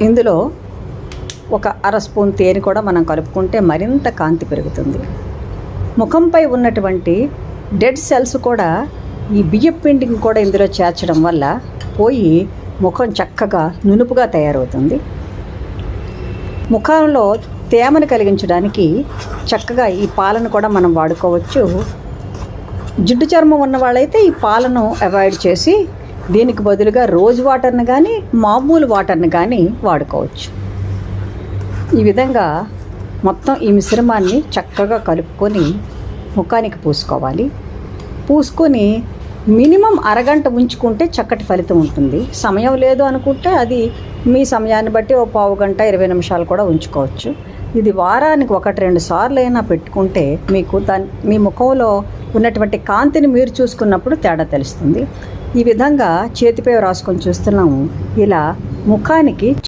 ఇందులో ఒక అర స్పూన్ తేనె కూడా మనం కలుపుకుంటే మరింత కాంతి పెరుగుతుంది. ముఖంపై ఉన్నటువంటి డెడ్ సెల్స్ కూడా ఈ బియ్యపు పిండిని కూడా ఇందులో చేర్చడం వల్ల పోయి ముఖం చక్కగా నునుపుగా తయారవుతుంది. ముఖంలో తేమను కలిగించడానికి చక్కగా ఈ పాలను కూడా మనం వాడుకోవచ్చు. జిడ్డు చర్మం ఉన్న వాళ్ళైతే ఈ పాలను అవాయిడ్ చేసి దీనికి బదులుగా రోజ్ వాటర్ని కానీ మామూలు వాటర్ని కానీ వాడుకోవచ్చు. ఈ విధంగా మొత్తం ఈ మిశ్రమాన్ని చక్కగా కలుపుకొని ముఖానికి పూసుకోవాలి. పూసుకొని మినిమం అరగంట ఉంచుకుంటే చక్కటి ఫలితం ఉంటుంది. సమయం లేదు అనుకుంటే అది మీ సమయాన్ని బట్టి ఓ పావు గంట 20 నిమిషాలు కూడా ఉంచుకోవచ్చు. ఇది వారానికి 1-2 సార్లు అయినా పెట్టుకుంటే మీకు మీ ముఖంలో ఉన్నటువంటి కాంతిని మీరు చూసుకున్నప్పుడు తేడా తెలుస్తుంది. ఈ విధంగా చేతిపై రాసుకొని చూస్తున్నాము. ఇలా ముఖానికి